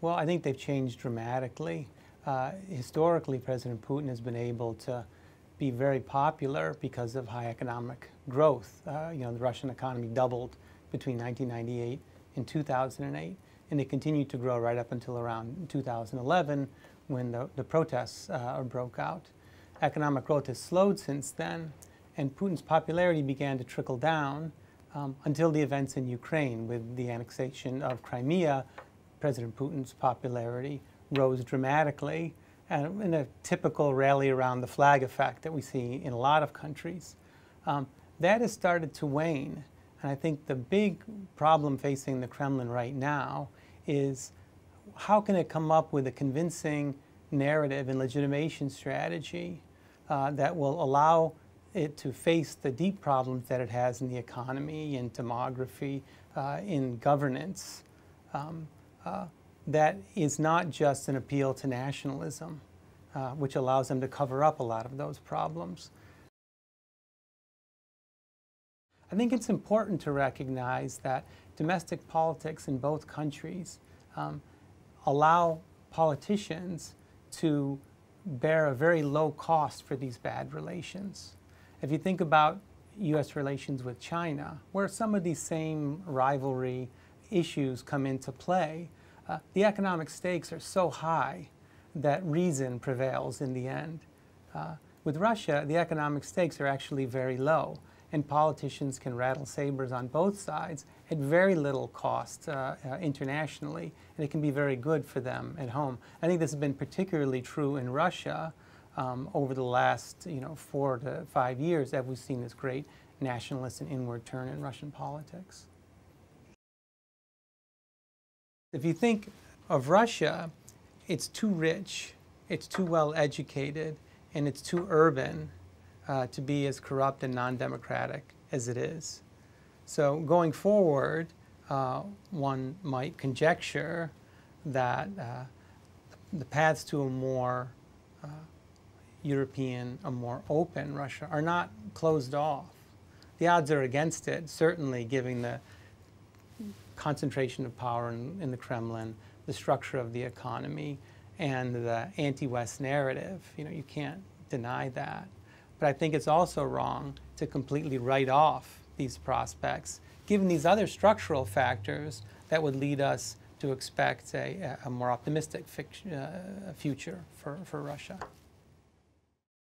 Well, I think they've changed dramatically. Historically, President Putin has been able to be very popular because of high economic growth. The Russian economy doubled between 1998 and 2008, and it continued to grow right up until around 2011 when the protests broke out. Economic growth has slowed since then, and Putin's popularity began to trickle down until the events in Ukraine. With the annexation of Crimea, President Putin's popularity rose dramatically, and in a typical rally around the flag effect that we see in a lot of countries. That has started to wane, and I think the big problem facing the Kremlin right now is how can it come up with a convincing narrative and legitimation strategy that will allow it to face the deep problems that it has in the economy, in demography, in governance. That is not just an appeal to nationalism, which allows them to cover up a lot of those problems. I think it's important to recognize that domestic politics in both countries allow politicians to bear a very low cost for these bad relations. If you think about U.S. relations with China, where some of these same rivalry issues come into play, the economic stakes are so high that reason prevails in the end. With Russia, the economic stakes are actually very low, and politicians can rattle sabers on both sides at very little cost internationally, and it can be very good for them at home. I think this has been particularly true in Russia over the last 4 to 5 years, that we've seen this great nationalist and inward turn in Russian politics. If you think of Russia, it's too rich, it's too well educated, and it's too urban to be as corrupt and non-democratic as it is. So going forward, one might conjecture that the paths to a more European, a more open Russia are not closed off. The odds are against it, certainly given the concentration of power in the Kremlin, the structure of the economy, and the anti-West narrative. You can't deny that. But I think it's also wrong to completely write off these prospects, given these other structural factors that would lead us to expect a more optimistic future for Russia.